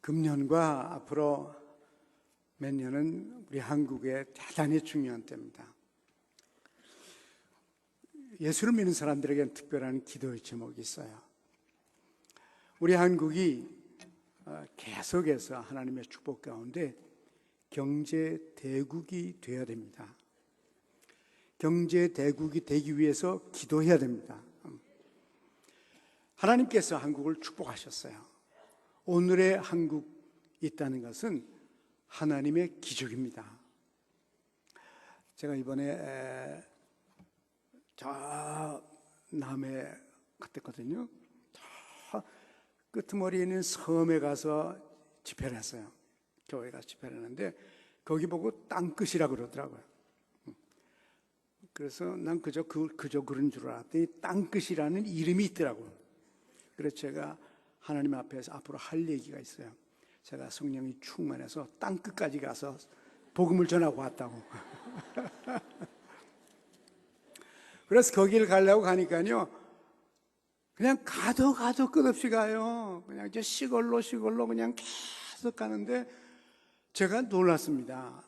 금년과 앞으로 몇 년은 우리 한국에 대단히 중요한 때입니다. 예수를 믿는 사람들에게는 특별한 기도의 제목이 있어요. 우리 한국이 계속해서 하나님의 축복 가운데 경제 대국이 되어야 됩니다. 경제 대국이 되기 위해서 기도해야 됩니다. 하나님께서 한국을 축복하셨어요. 오늘의 한국이 있다는 것은 하나님의 기적입니다. 제가 이번에 저 남해 갔었거든요. 저 끄트머리에 있는 섬에 가서 집회를 했어요. 교회 가서 집회를 했는데 거기 보고 땅끝이라고 그러더라고요. 그래서 난 그저 그런 줄 알았더니 땅끝이라는 이름이 있더라고요. 그래서 제가 하나님 앞에서 앞으로 할 얘기가 있어요. 제가 성령이 충만해서 땅끝까지 가서 복음을 전하고 왔다고. 그래서 거기를 가려고 가니까요, 그냥 가도 끝없이 가요. 그냥 저 시골로 그냥 계속 가는데 제가 놀랐습니다.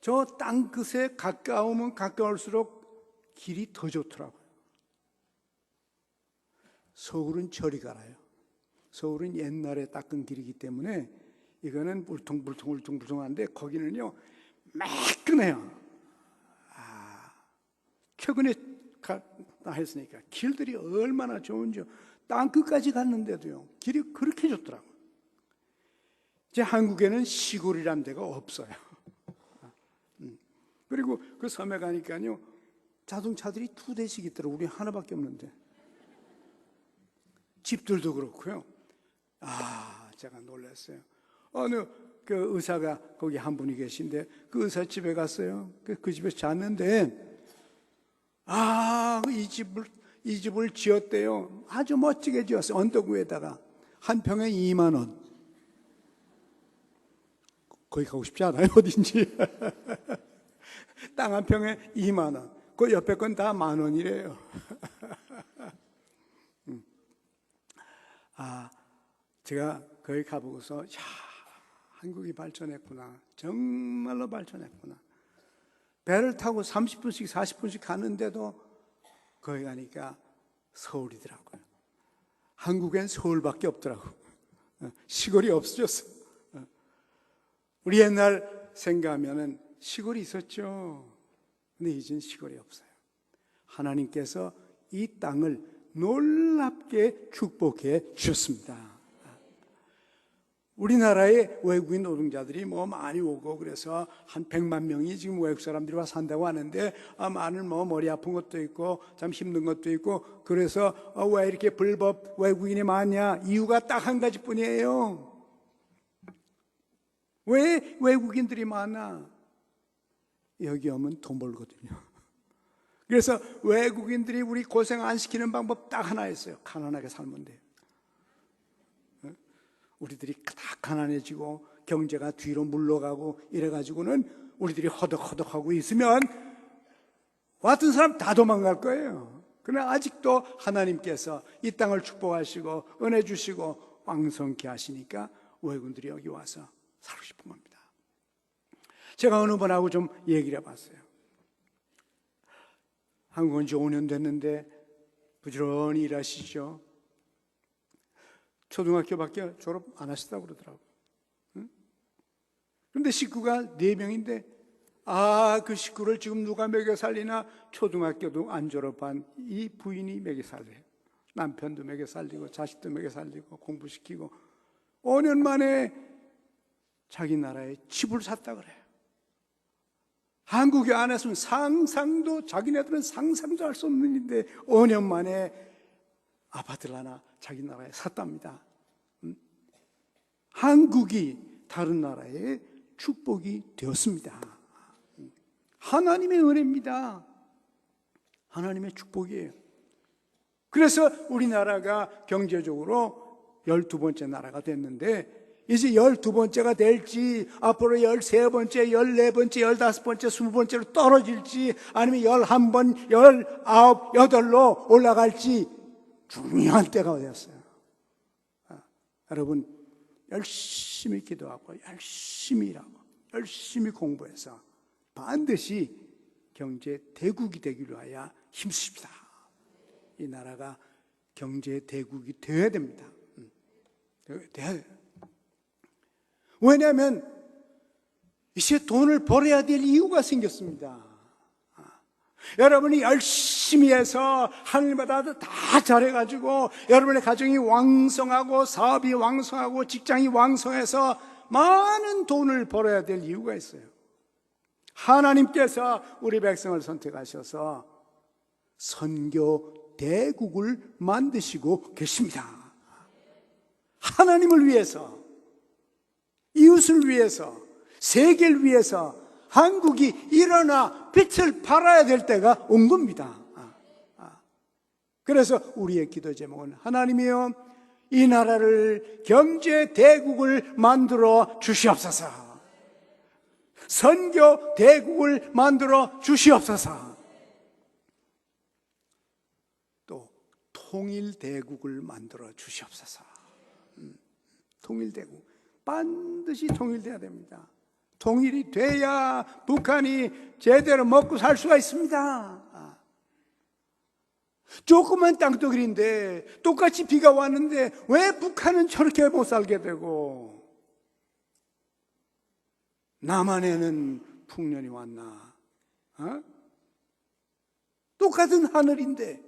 저 땅끝에 가까우면 가까울수록 길이 더 좋더라고요. 서울은 저리 가라요. 서울은 옛날에 닦은 길이기 때문에 이거는 울퉁불퉁한데 거기는요 매끈해요. 최근에 했으니까 길들이 얼마나 좋은지 땅 끝까지 갔는데도요 길이 그렇게 좋더라고요. 이제 한국에는 시골이란 데가 없어요. 그리고 그 섬에 가니까요 자동차들이 2대씩 있더라고요. 우리 하나밖에 없는데. 집들도 그렇고요. 제가 놀랐어요. 어느 그 의사가 거기 한 분이 계신데 그 의사 집에 갔어요. 그 집에서 잤는데 이 집을 지었대요. 아주 멋지게 지었어요. 언덕 위에다가 한 평에 2만 원. 거기 가고 싶지 않아요? 어딘지. 땅 한 평에 2만 원. 그 옆에 건 다 10,000원이래요. 제가 거기 가보고서 한국이 발전했구나. 정말로 발전했구나. 배를 타고 30분씩 40분씩 가는데도 거기 가니까 서울이더라고요. 한국엔 서울밖에 없더라고요. 시골이 없어졌어. 우리 옛날 생각하면은 시골이 있었죠. 근데 이젠 시골이 없어요. 하나님께서 이 땅을 놀랍게 축복해 주셨습니다. 우리나라에 외국인 노동자들이 많이 오고 그래서 한 100만 명이 지금 외국 사람들이 와 산다고 하는데 많은 머리 아픈 것도 있고 참 힘든 것도 있고 그래서 왜 이렇게 불법 외국인이 많냐? 이유가 딱 한 가지뿐이에요. 왜 외국인들이 많아? 여기 오면 돈 벌거든요. 그래서 외국인들이 우리 고생 안 시키는 방법 딱 하나 있어요. 가난하게 살면 돼요. 우리들이 다 가난해지고 경제가 뒤로 물러가고 이래가지고는 우리들이 허덕허덕하고 있으면 왔던 사람 다 도망갈 거예요. 그러나 아직도 하나님께서 이 땅을 축복하시고 은혜 주시고 왕성케 하시니까 외국인들이 여기 와서 살고 싶은 겁니다. 제가 어느 분하고 좀 얘기를 해봤어요. 한국 온 지 5년 됐는데 부지런히 일하시죠. 초등학교밖에 졸업 안 하시다고 그러더라고요. 그런데 식구가 4명인데 그 식구를 지금 누가 먹여 살리나? 초등학교도 안 졸업한 이 부인이 먹여 살려요. 남편도 먹여 살리고 자식도 먹여 살리고 공부시키고 5년 만에 자기 나라에 집을 샀다 그래요. 한국에 안 했으면 자기네들은 상상도 할 수 없는 일인데 5년 만에 아파트를 하나 자기 나라에 샀답니다. 한국이 다른 나라의 축복이 되었습니다. 하나님의 은혜입니다. 하나님의 축복이에요. 그래서 우리나라가 경제적으로 12번째 나라가 됐는데 이제 12번째가 될지 앞으로 13번째, 14번째, 15번째, 20번째로 떨어질지 아니면 11번, 19, 8로 올라갈지 중요한 때가 되었어요. 여러분 열심히 기도하고 열심히 일하고 열심히 공부해서 반드시 경제 대국이 되기 위하여 힘쓰십시다. 이 나라가 경제 대국이 되어야 됩니다. 돼야 돼요. 왜냐하면 이제 돈을 벌어야 될 이유가 생겼습니다. 여러분이 열심히 해서 하늘마다 다 잘해가지고 여러분의 가정이 왕성하고 사업이 왕성하고 직장이 왕성해서 많은 돈을 벌어야 될 이유가 있어요. 하나님께서 우리 백성을 선택하셔서 선교 대국을 만드시고 계십니다. 하나님을 위해서, 이웃을 위해서, 세계를 위해서 한국이 일어나 빛을 발해야 될 때가 온 겁니다. 그래서 우리의 기도 제목은 하나님이여 이 나라를 경제 대국을 만들어 주시옵소서. 선교 대국을 만들어 주시옵소서. 또 통일 대국을 만들어 주시옵소서. 통일 대국 반드시 통일돼야 됩니다. 통일이 돼야 북한이 제대로 먹고 살 수가 있습니다. 조그만 땅덩어리인데 똑같이 비가 왔는데 왜 북한은 저렇게 못 살게 되고 남한에는 풍년이 왔나? 똑같은 하늘인데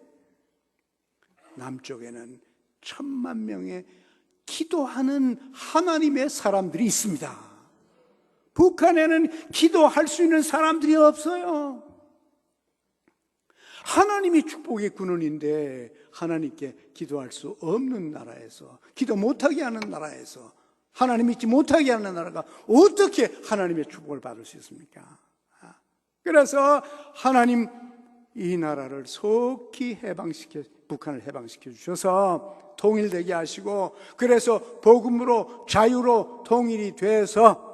남쪽에는 1,000만 명의 기도하는 하나님의 사람들이 있습니다. 북한에는 기도할 수 있는 사람들이 없어요. 하나님이 축복의 근원인데 하나님께 기도할 수 없는 나라에서, 기도 못하게 하는 나라에서, 하나님 믿지 못하게 하는 나라가 어떻게 하나님의 축복을 받을 수 있습니까? 그래서 하나님 이 나라를 속히 북한을 해방시켜 주셔서 통일되게 하시고, 그래서 복음으로 자유로 통일이 돼서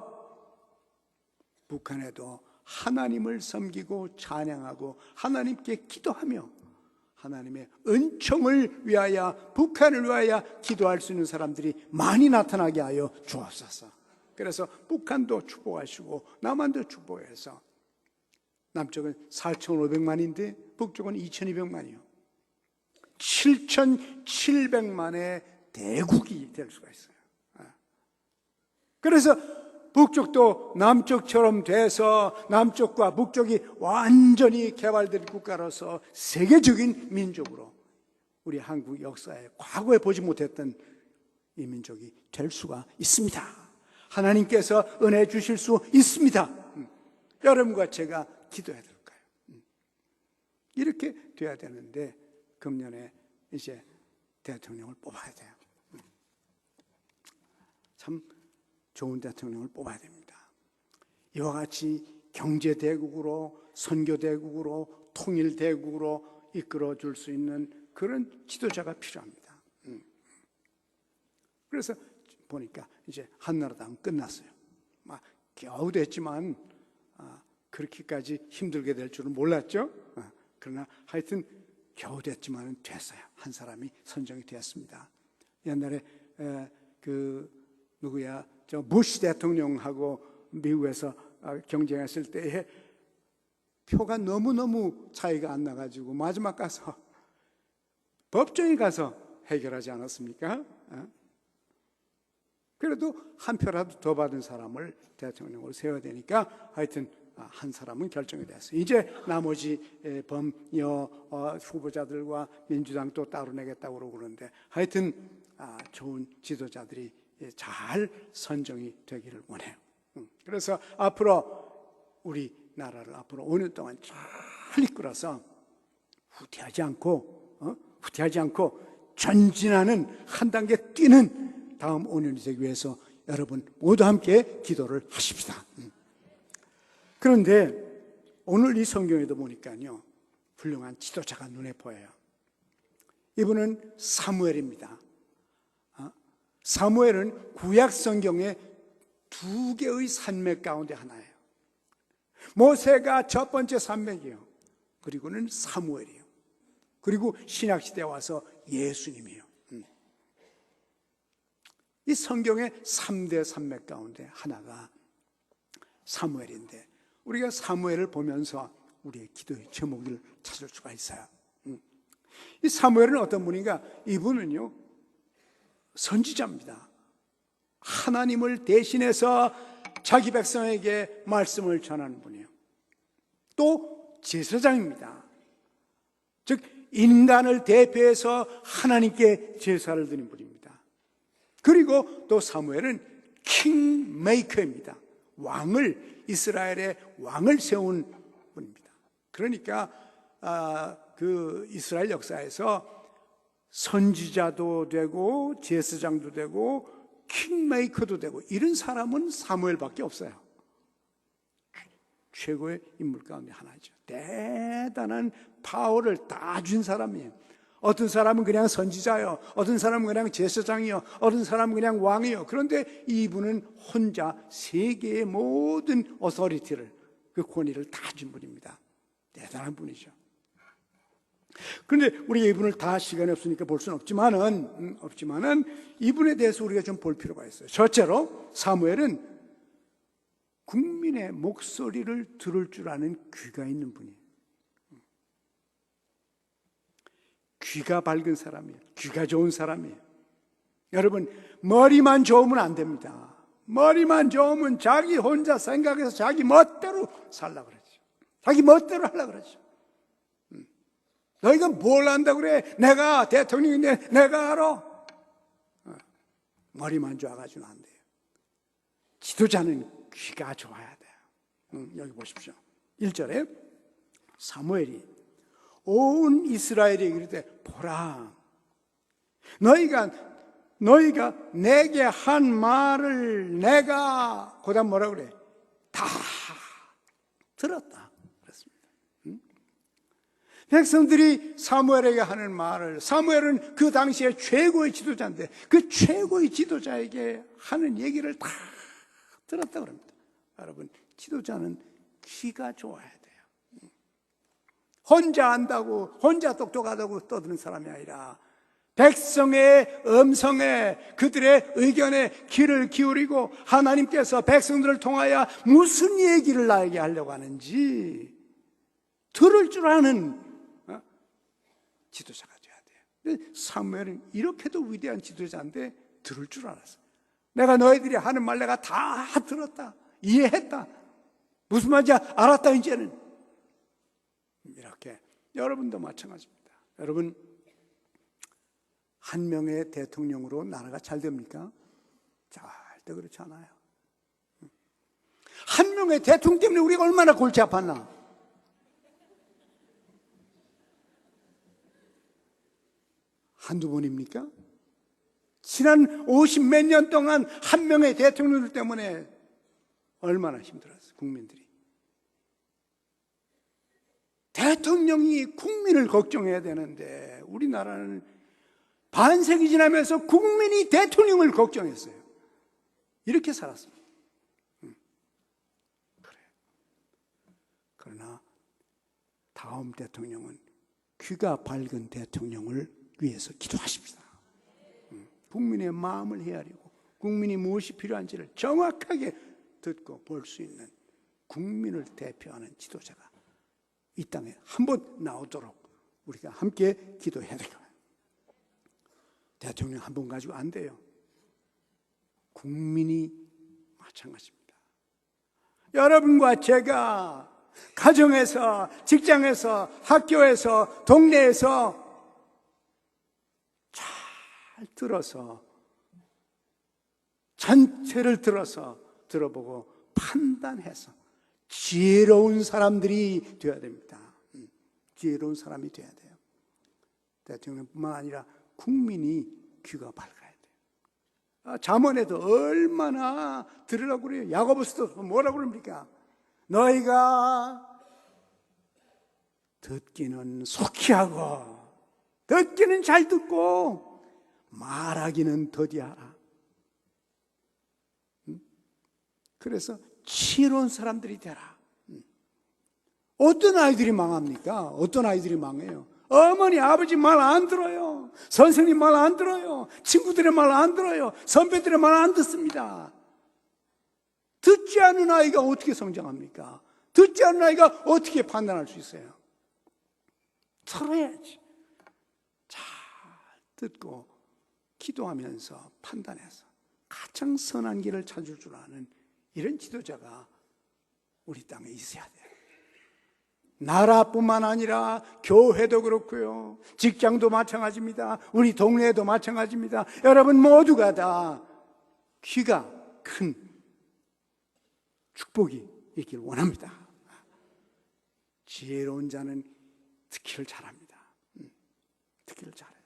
북한에도 하나님을 섬기고 찬양하고 하나님께 기도하며 하나님의 은총을 위하여, 북한을 위하여 기도할 수 있는 사람들이 많이 나타나게 하여 주옵소서. 그래서 북한도 축복하시고 남한도 축복해서, 남쪽은 4,500만인데 북쪽은 2,200만이요 7,700만의 대국이 될 수가 있어요. 그래서 북쪽도 남쪽처럼 돼서 남쪽과 북쪽이 완전히 개발된 국가로서 세계적인 민족으로, 우리 한국 역사에 과거에 보지 못했던 이 민족이 될 수가 있습니다. 하나님께서 은혜 주실 수 있습니다. 여러분과 제가 기도해야 될 거예요. 이렇게 돼야 되는데 금년에 이제 대통령을 뽑아야 돼요. 참 좋은 대통령을 뽑아야 됩니다. 이와 같이 경제대국으로, 선교대국으로, 통일대국으로 이끌어줄 수 있는 그런 지도자가 필요합니다. 그래서 보니까 이제 한나라당 끝났어요. 막 겨우 됐지만 그렇게까지 힘들게 될 줄은 몰랐죠. 그러나 하여튼 겨우 됐지만 됐어요. 한 사람이 선정이 되었습니다. 옛날에 저 부시 대통령하고 미국에서 경쟁했을 때에 표가 너무너무 차이가 안 나가지고 마지막 가서 법정에 가서 해결하지 않았습니까? 그래도 한 표라도 더 받은 사람을 대통령으로 세워야 되니까 하여튼 한 사람은 결정이 됐어요. 이제 나머지 범여 후보자들과 민주당 또 따로 내겠다고 그러고 그러는데 하여튼 좋은 지도자들이 잘 선정이 되기를 원해요. 그래서 앞으로 우리 나라를 앞으로 5년 동안 잘 이끌어서 후퇴하지 않고 전진하는, 한 단계 뛰는 다음 5년이 되기 위해서 여러분 모두 함께 기도를 하십시다. 그런데 오늘 이 성경에도 보니까요, 훌륭한 지도자가 눈에 보여요. 이분은 사무엘입니다. 사무엘은 구약 성경의 2개의 산맥 가운데 하나예요. 모세가 첫 번째 산맥이에요. 그리고는 사무엘이에요. 그리고 신약시대에 와서 예수님이에요. 이 성경의 3대 산맥 가운데 하나가 사무엘인데, 우리가 사무엘을 보면서 우리의 기도의 제목을 찾을 수가 있어요. 이 사무엘은 어떤 분인가? 이분은요, 선지자입니다. 하나님을 대신해서 자기 백성에게 말씀을 전하는 분이에요. 또 제사장입니다. 즉 인간을 대표해서 하나님께 제사를 드리는 분입니다. 그리고 또 사무엘은 킹메이커입니다. 이스라엘의 왕을 세운 분입니다. 그러니까 그 이스라엘 역사에서 선지자도 되고 제사장도 되고 킹메이커도 되고 이런 사람은 사무엘밖에 없어요. 최고의 인물 가운데 하나죠. 대단한 파워를 다 준 사람이에요. 어떤 사람은 그냥 선지자요, 어떤 사람은 그냥 제사장이요, 어떤 사람은 그냥 왕이요. 그런데 이분은 혼자 세계의 모든 어서리티를, 그 권위를 다 준 분입니다. 대단한 분이죠. 그런데 우리가 이분을 다 시간이 없으니까 볼 수는 없지만은 이분에 대해서 우리가 좀 볼 필요가 있어요. 첫째로 사무엘은 국민의 목소리를 들을 줄 아는 귀가 있는 분이에요. 귀가 밝은 사람이에요. 귀가 좋은 사람이에요. 여러분, 머리만 좋으면 안 됩니다. 머리만 좋으면 자기 혼자 생각해서 자기 멋대로 살려고 그러죠. 자기 멋대로 하려고 그러죠. 너희가 뭘 안다고 그래? 내가 대통령인데 내가 알아? 머리만 좋아가지고는 안 돼요. 지도자는 귀가 좋아야 돼요. 여기 보십시오. 1절에 사무엘이 온 이스라엘에게 이르되, 보라, 너희가 내게 한 말을 내가, 그다음 뭐라 그래? 다 들었다 그랬습니다. 백성들이 사무엘에게 하는 말을, 사무엘은 그 당시에 최고의 지도자인데 그 최고의 지도자에게 하는 얘기를 다 들었다 그럽니다. 여러분, 지도자는 귀가 좋아야 돼요. 혼자 안다고, 혼자 똑똑하다고 떠드는 사람이 아니라 백성의 음성에, 그들의 의견에 귀를 기울이고 하나님께서 백성들을 통하여 무슨 얘기를 나에게 하려고 하는지 들을 줄 아는 지도자가 돼야 돼요. 근데 사무엘은 이렇게도 위대한 지도자인데 들을 줄 알았어요. 내가 너희들이 하는 말 내가 다 들었다, 이해했다, 무슨 말인지 알았다. 이제는 이렇게. 여러분도 마찬가지입니다. 여러분, 한 명의 대통령으로 나라가 잘 됩니까? 절대 그렇지 않아요. 한 명의 대통령 때문에 우리가 얼마나 골치 아팠나? 한두 번입니까? 지난 50몇 년 동안 한 명의 대통령들 때문에 얼마나 힘들었어요, 국민들이. 대통령이 국민을 걱정해야 되는데 우리나라는 반세기 지나면서 국민이 대통령을 걱정했어요. 이렇게 살았습니다. 그래요. 그러나 다음 대통령은 귀가 밝은 대통령을 위해서 기도하십시다. 국민의 마음을 헤아리고 국민이 무엇이 필요한지를 정확하게 듣고 볼 수 있는 국민을 대표하는 지도자가 이 땅에 한번 나오도록 우리가 함께 기도해야 될 거예요. 대통령 한 번 가지고 안 돼요. 국민이 마찬가지입니다. 여러분과 제가 가정에서, 직장에서, 학교에서, 동네에서 잘 들어서, 전체를 들어보고 판단해서 지혜로운 사람들이 되어야 됩니다. 지혜로운 사람이 되어야 돼요. 대통령뿐만 아니라 국민이 귀가 밝아야 돼요. 잠언에도 얼마나 들으라고 그래요. 야고보서도 뭐라고 그럽니까? 너희가 듣기는 속히 하고 듣기는 잘 듣고 말하기는 더디하라. 그래서 지혜로운 사람들이 되라. 어떤 아이들이 망합니까? 어떤 아이들이 망해요? 어머니, 아버지 말 안 들어요. 선생님 말 안 들어요. 친구들의 말 안 들어요. 선배들의 말 안 듣습니다. 듣지 않는 아이가 어떻게 성장합니까? 듣지 않는 아이가 어떻게 판단할 수 있어요? 들어야지. 잘 듣고 기도하면서 판단해서 가장 선한 길을 찾을 줄 아는 이런 지도자가 우리 땅에 있어야 돼요. 나라뿐만 아니라 교회도 그렇고요, 직장도 마찬가지입니다. 우리 동네도 마찬가지입니다. 여러분 모두가 다 귀가 큰 축복이 있길 원합니다. 지혜로운 자는 듣기를 잘합니다. 듣기를 잘해요.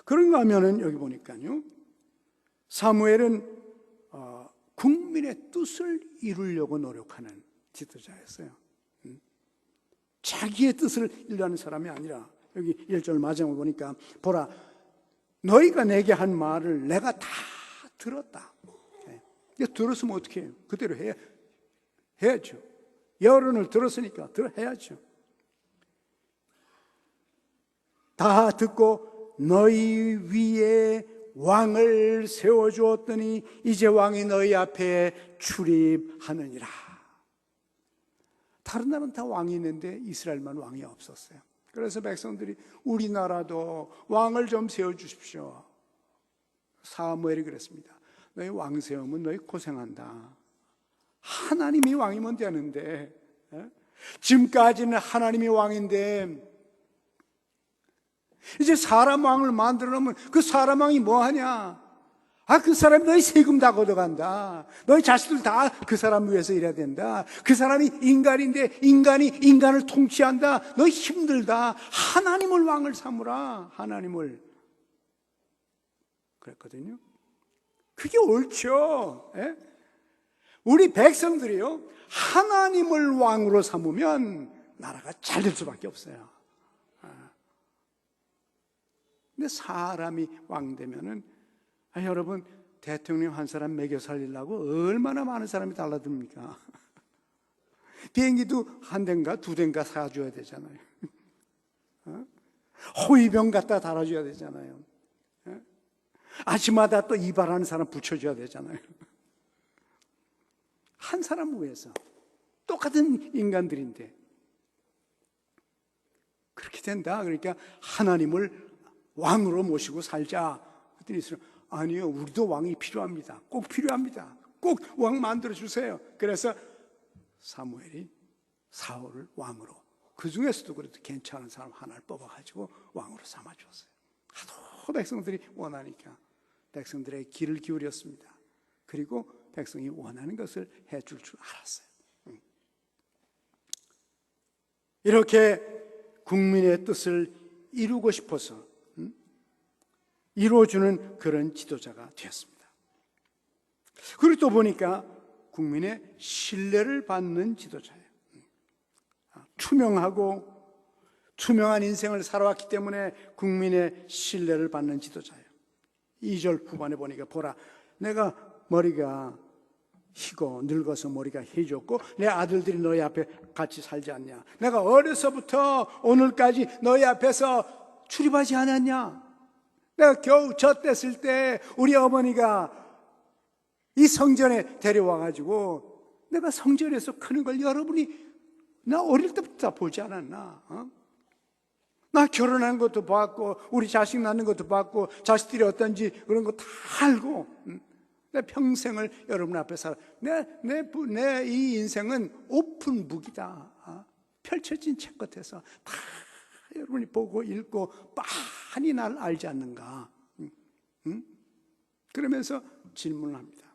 그런가 하면은 여기 보니까요, 사무엘은 국민의 뜻을 이루려고 노력하는 지도자였어요. 자기의 뜻을 이루려는 사람이 아니라, 여기 1절 마지막을 보니까 보라, 너희가 내게 한 말을 내가 다 들었다. 들었으면 어떻게 해요? 그대로 해야죠. 여론을 들었으니까 해야죠. 다 듣고 너희 위에 왕을 세워주었더니 이제 왕이 너희 앞에 출입하느니라. 다른 나라는 다 왕이 있는데 이스라엘만 왕이 없었어요. 그래서 백성들이 우리나라도 왕을 좀 세워주십시오. 사무엘이 그랬습니다. 너희 왕 세우면 너희 고생한다. 하나님이 왕이면 되는데, 지금까지는 하나님이 왕인데 이제 사람 왕을 만들어 놓으면 그 사람 왕이 뭐 하냐? 그 사람이 너희 세금 다 걷어간다. 너희 자식들 다 그 사람 위해서 일해야 된다. 그 사람이 인간인데 인간이 인간을 통치한다. 너희 힘들다. 하나님을 왕을 삼으라. 하나님을. 그랬거든요. 그게 옳죠. 우리 백성들이요, 하나님을 왕으로 삼으면 나라가 잘 될 수밖에 없어요. 근데 사람이 왕 되면은, 여러분, 대통령 한 사람 먹여 살리려고 얼마나 많은 사람이 달라듭니까? 비행기도 한 대인가 두 대인가 사줘야 되잖아요. 호위병 갖다 달아줘야 되잖아요. 아침마다 또 이발하는 사람 붙여줘야 되잖아요. 한 사람 위해서 똑같은 인간들인데 그렇게 된다. 그러니까 하나님을 왕으로 모시고 살자. 그랬더니 아니요, 우리도 왕이 필요합니다. 꼭 필요합니다. 꼭 왕 만들어 주세요. 그래서 사무엘이 사울을 왕으로, 그 중에서도 그래도 괜찮은 사람 하나를 뽑아가지고 왕으로 삼아주었어요. 하도 백성들이 원하니까 백성들의 귀를 기울였습니다. 그리고 백성이 원하는 것을 해줄 줄 알았어요. 이렇게 국민의 뜻을 이루고 싶어서 이루어주는 그런 지도자가 되었습니다. 그리고 또 보니까 국민의 신뢰를 받는 지도자예요. 투명한 인생을 살아왔기 때문에 국민의 신뢰를 받는 지도자예요. 2절 후반에 보니까 보라, 내가 머리가 희고 늙어서 머리가 희졌고 내 아들들이 너희 앞에 같이 살지 않냐? 내가 어려서부터 오늘까지 너희 앞에서 출입하지 않았냐? 내가 겨우 젖됐을 때 우리 어머니가 이 성전에 데려와가지고 내가 성전에서 크는 걸 여러분이 나 어릴 때부터 보지 않았나? 나 결혼한 것도 봤고 우리 자식 낳는 것도 봤고 자식들이 어떤지 그런 거 다 알고 내 평생을 여러분 앞에 살아. 내 이 인생은 오픈북이다. 펼쳐진 책 같아서 다 여러분이 보고 읽고 빤히 날 알지 않는가? 그러면서 질문합니다.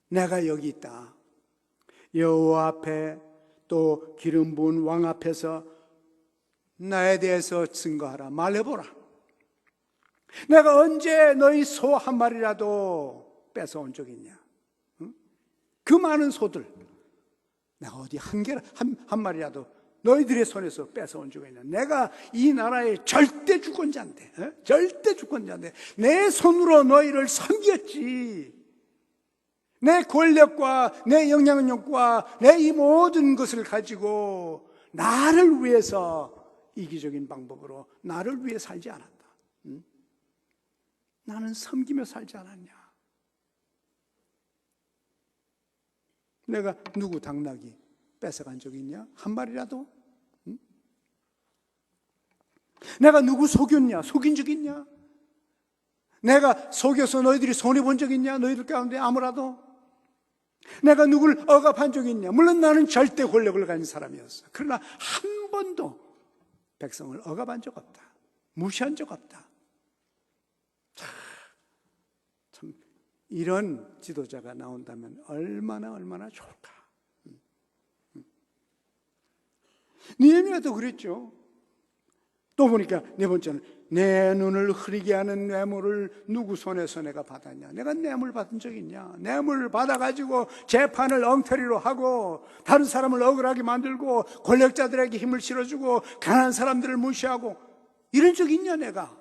내가 여기 있다. 여호와 앞에 또 기름 부은 왕 앞에서 나에 대해서 증거하라. 말해보라. 내가 언제 너희 소 한 마리라도 뺏어온 적 있냐? 그 많은 소들 내가 어디 한 마리라도 너희들의 손에서 뺏어온 적이 있냐? 내가 이 나라의 절대 주권자인데, 절대 주권자인데 내 손으로 너희를 섬겼지. 내 권력과 내 영향력과 내 이 모든 것을 가지고 나를 위해서 이기적인 방법으로 나를 위해 살지 않았다. 응? 나는 섬기며 살지 않았냐? 내가 누구 당나귀 뺏어간 적 있냐? 한 마리라도? 응? 내가 누구 속였냐? 속인 적 있냐? 내가 속여서 너희들이 손해본 적 있냐? 너희들 가운데 아무라도? 내가 누굴 억압한 적이 있냐? 물론 나는 절대 권력을 가진 사람이었어. 그러나 한 번도 백성을 억압한 적 없다. 무시한 적 없다. 참 이런 지도자가 나온다면 얼마나 좋을까. 느헤미야도 그랬죠. 또 보니까 네 번째는 내 눈을 흐리게 하는 뇌물을 누구 손에서 내가 받았냐? 내가 뇌물 받은 적 있냐? 뇌물을 받아가지고 재판을 엉터리로 하고 다른 사람을 억울하게 만들고 권력자들에게 힘을 실어주고 가난한 사람들을 무시하고 이런 적 있냐 내가?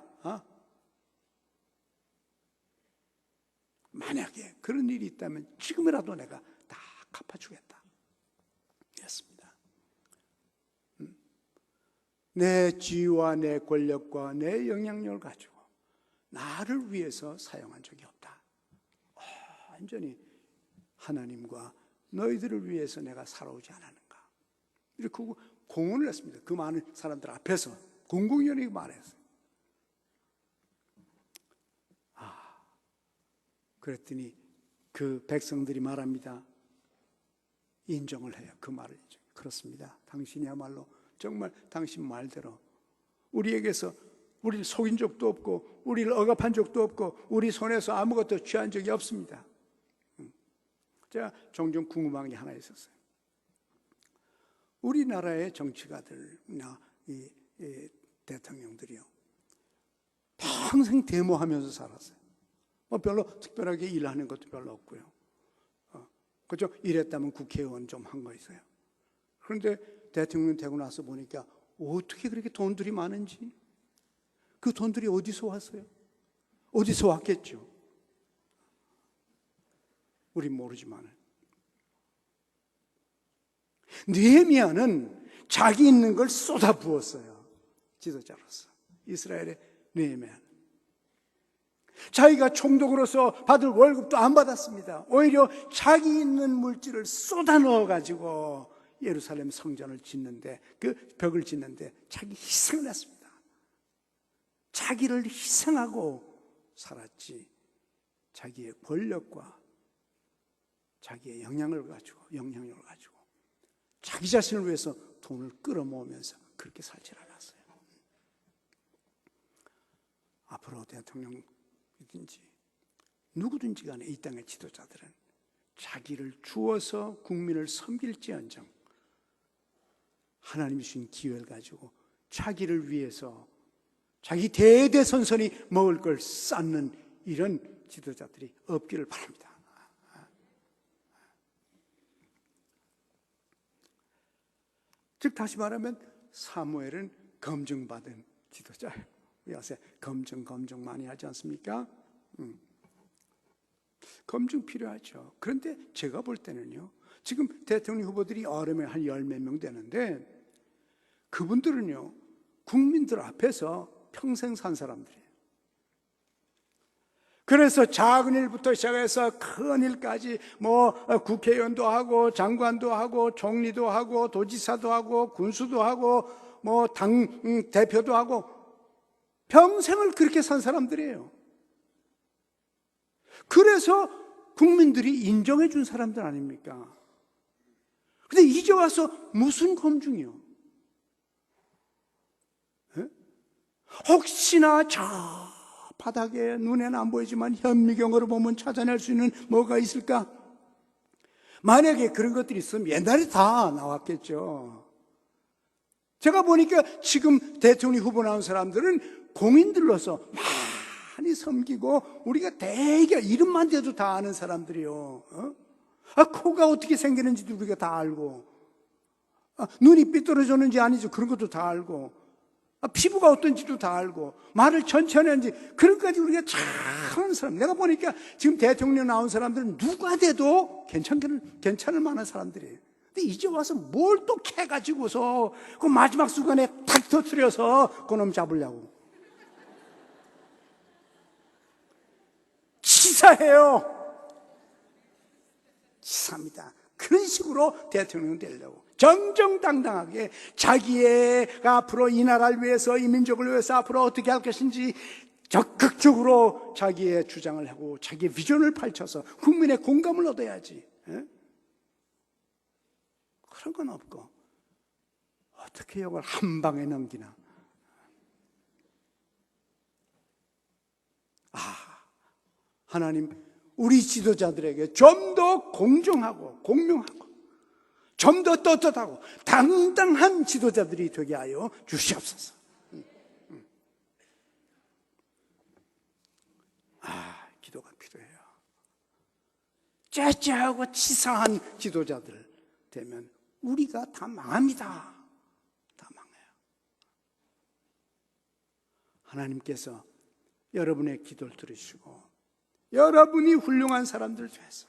만약에 그런 일이 있다면 지금이라도 내가 다 갚아주겠다. 이랬습니다. 내 지위와 내 권력과 내 영향력을 가지고 나를 위해서 사용한 적이 없다. 완전히 하나님과 너희들을 위해서 내가 살아오지 않았는가. 이렇게 공언을 했습니다. 그 많은 사람들 앞에서 공공연히 말했어요. 그랬더니 그 백성들이 말합니다. 인정을 해요. 그 말을 인정. 그렇습니다. 당신이야말로 정말 당신 말대로 우리에게서 우리를 속인 적도 없고 우리를 억압한 적도 없고 우리 손에서 아무것도 취한 적이 없습니다. 제가 종종 궁금한 게 하나 있었어요. 우리나라의 정치가들이나 이 대통령들이요, 평생 데모하면서 살았어요. 별로 특별하게 일하는 것도 별로 없고요. 그죠? 일했다면 국회의원 좀 한 거 있어요. 그런데 대통령 되고 나서 보니까 어떻게 그렇게 돈들이 많은지, 그 돈들이 어디서 왔어요? 어디서 왔겠죠? 우린 모르지만 느헤미야는 자기 있는 걸 쏟아 부었어요. 지도자로서 이스라엘의 느헤미야는 자기가 총독으로서 받을 월급도 안 받았습니다. 오히려 자기 있는 물질을 쏟아 넣어가지고 예루살렘 성전을 짓는데, 그 벽을 짓는데 자기 희생을 했습니다. 자기를 희생하고 살았지, 자기의 권력과 자기의 영향력을 가지고 자기 자신을 위해서 돈을 끌어모으면서 그렇게 살지 않았어요. 앞으로 대통령이든지 누구든지 간에 이 땅의 지도자들은 자기를 주어서 국민을 섬길지언정 하나님이 주신 기회를 가지고 자기를 위해서 자기 대대손손이 먹을 걸 쌓는 이런 지도자들이 없기를 바랍니다. 즉 다시 말하면 사무엘은 검증받은 지도자예요. 요새 검증 많이 하지 않습니까? 검증 필요하죠. 그런데 제가 볼 때는요, 지금 대통령 후보들이 여름에 한 10몇 명 되는데 그분들은요, 국민들 앞에서 평생 산 사람들이에요. 그래서 작은 일부터 시작해서 큰 일까지 국회의원도 하고 장관도 하고 총리도 하고 도지사도 하고 군수도 하고 당 대표도 하고 평생을 그렇게 산 사람들이에요. 그래서 국민들이 인정해 준 사람들 아닙니까? 근데 이제 와서 무슨 검증이요? 에? 혹시나 저 바닥에 눈에는 안 보이지만 현미경으로 보면 찾아낼 수 있는 뭐가 있을까? 만약에 그런 것들이 있으면 옛날에 다 나왔겠죠. 제가 보니까 지금 대통령 후보 나온 사람들은 공인들로서 많이 섬기고 우리가 되게 이름만 대도 다 아는 사람들이요. 코가 어떻게 생기는지도 우리가 다 알고, 눈이 삐뚤어졌는지 아니죠, 그런 것도 다 알고, 피부가 어떤지도 다 알고, 말을 천천히 하는지 그런 것까지 우리가 잘 아는 사람. 내가 보니까 지금 대통령 나온 사람들은 누가 돼도 괜찮을 만한 사람들이에요. 근데 이제 와서 뭘 또 캐가지고서 그 마지막 순간에 탁 터뜨려서 그놈 잡으려고. 치사해요. 치사합니다. 그런 식으로 대통령 되려고 정정당당하게 자기가 앞으로 이 나라를 위해서, 이 민족을 위해서 앞으로 어떻게 할 것인지 적극적으로 자기의 주장을 하고 자기의 비전을 펼쳐서 국민의 공감을 얻어야지. 그런 건 없고 어떻게 이걸 한 방에 넘기나. 하나님 우리 지도자들에게 좀 더 공정하고 공명하고 좀 더 떳떳하고 당당한 지도자들이 되게 하여 주시옵소서. 기도가 필요해요. 째째하고 치사한 지도자들 되면 우리가 다 망합니다. 다 망해요. 하나님께서 여러분의 기도를 들으시고 여러분이 훌륭한 사람들 돼서,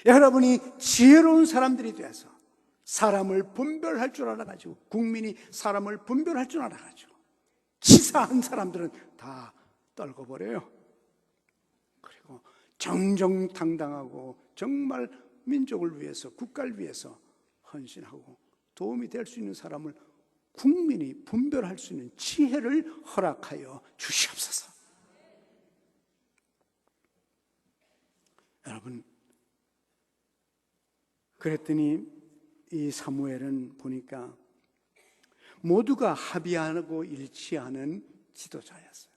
여러분이 지혜로운 사람들이 돼서 사람을 분별할 줄 알아가지고, 국민이 사람을 분별할 줄 알아가지고 치사한 사람들은 다 떨궈버려요. 그리고 정정당당하고 정말 민족을 위해서, 국가를 위해서 헌신하고 도움이 될 수 있는 사람을 국민이 분별할 수 있는 지혜를 허락하여 주시옵소서. 여러분, 그랬더니 이 사무엘은 보니까 모두가 합의하고 일치하는 지도자였어요.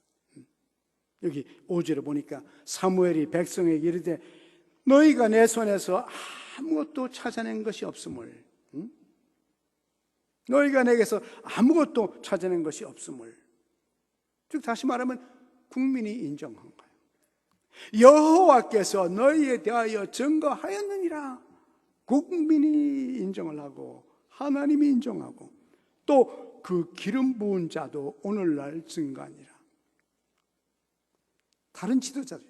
여기 5절에 보니까 사무엘이 백성에게 이르되 너희가 내 손에서 아무것도 찾아낸 것이 없음을, 너희가 내게서 아무것도 찾아낸 것이 없음을, 즉 다시 말하면 국민이 인정한 거예요. 여호와께서 너희에 대하여 증거하였느니라. 국민이 인정을 하고 하나님이 인정하고 또 그 기름 부은 자도 오늘날 증거하니라. 다른 지도자들,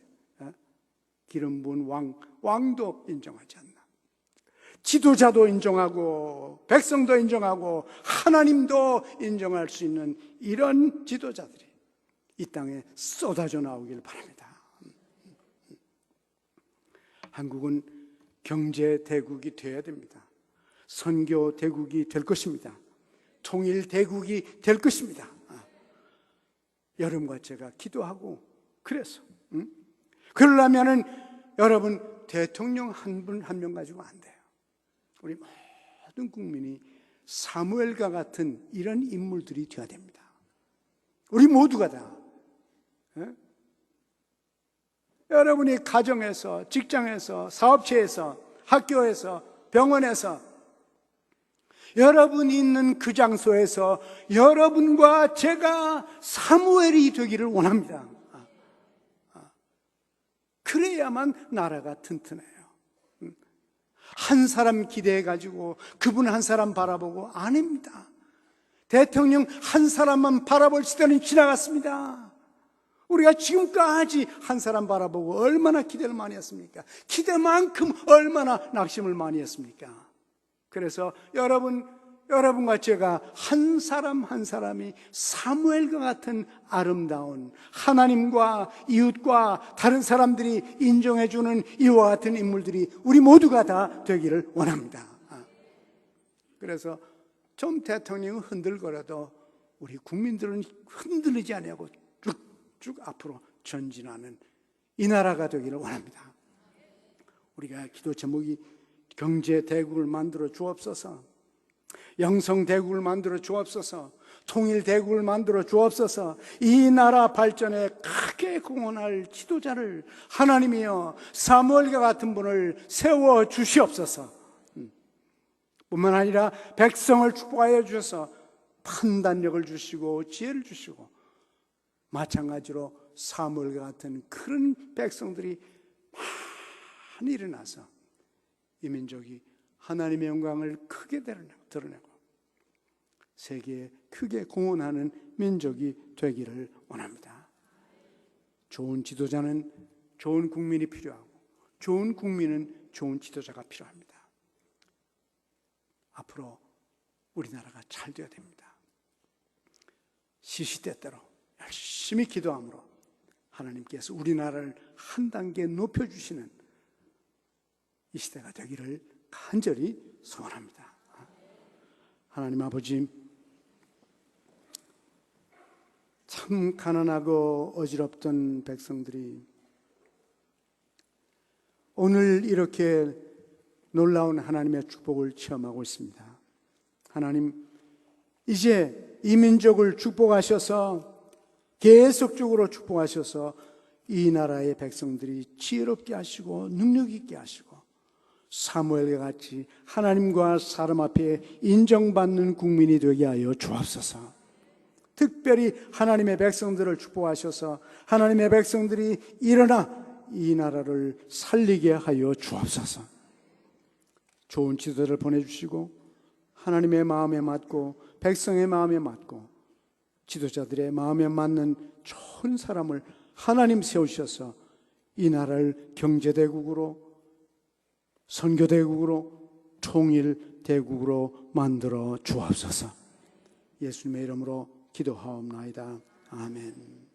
기름 부은 왕도 인정하지 않나. 지도자도 인정하고 백성도 인정하고 하나님도 인정할 수 있는 이런 지도자들이 이 땅에 쏟아져 나오길 바랍니다. 한국은 경제 대국이 되어야 됩니다. 선교 대국이 될 것입니다. 통일 대국이 될 것입니다. 여러분과 제가 기도하고 그래서 그러려면은 여러분 대통령 한 분 한 명 가지고 안 돼요. 우리 모든 국민이 사무엘과 같은 이런 인물들이 되어야 됩니다. 우리 모두가 다. 여러분이 가정에서, 직장에서, 사업체에서, 학교에서, 병원에서, 여러분이 있는 그 장소에서 여러분과 제가 사무엘이 되기를 원합니다. 그래야만 나라가 튼튼해요. 한 사람 기대해가지고 그분 한 사람 바라보고 아닙니다. 대통령 한 사람만 바라볼 시대는 지나갔습니다. 우리가 지금까지 한 사람 바라보고 얼마나 기대를 많이 했습니까? 기대만큼 얼마나 낙심을 많이 했습니까? 그래서 여러분과 제가 한 사람 한 사람이 사무엘과 같은 아름다운 하나님과 이웃과 다른 사람들이 인정해주는 이와 같은 인물들이 우리 모두가 다 되기를 원합니다. 그래서 좀 대통령은 흔들거려도 우리 국민들은 흔들리지 아니하고 쭉 앞으로 전진하는 이 나라가 되기를 원합니다. 우리가 기도 제목이 경제 대국을 만들어 주옵소서, 영성 대국을 만들어 주옵소서, 통일 대국을 만들어 주옵소서. 이 나라 발전에 크게 공헌할 지도자를 하나님이여 사무엘과 같은 분을 세워 주시옵소서. 뿐만 아니라 백성을 축복하여 주셔서 판단력을 주시고 지혜를 주시고, 마찬가지로 사무엘과 같은 그런 백성들이 많이 일어나서 이 민족이 하나님의 영광을 크게 드러내고 세계에 크게 공헌하는 민족이 되기를 원합니다. 좋은 지도자는 좋은 국민이 필요하고 좋은 국민은 좋은 지도자가 필요합니다. 앞으로 우리나라가 잘 되어야 됩니다. 시시때때로 열심히 기도함으로 하나님께서 우리나라를 한 단계 높여주시는 이 시대가 되기를 간절히 소원합니다. 하나님 아버지, 참 가난하고 어지럽던 백성들이 오늘 이렇게 놀라운 하나님의 축복을 체험하고 있습니다. 하나님, 이제 이 민족을 축복하셔서 계속적으로 축복하셔서 이 나라의 백성들이 지혜롭게 하시고 능력 있게 하시고 사무엘과 같이 하나님과 사람 앞에 인정받는 국민이 되게 하여 주옵소서. 특별히 하나님의 백성들을 축복하셔서 하나님의 백성들이 일어나 이 나라를 살리게 하여 주옵소서. 좋은 지도자를 보내주시고 하나님의 마음에 맞고 백성의 마음에 맞고 지도자들의 마음에 맞는 좋은 사람을 하나님 세우셔서 이 나라를 경제대국으로, 선교대국으로, 통일대국으로 만들어 주옵소서. 예수님의 이름으로 기도하옵나이다. 아멘.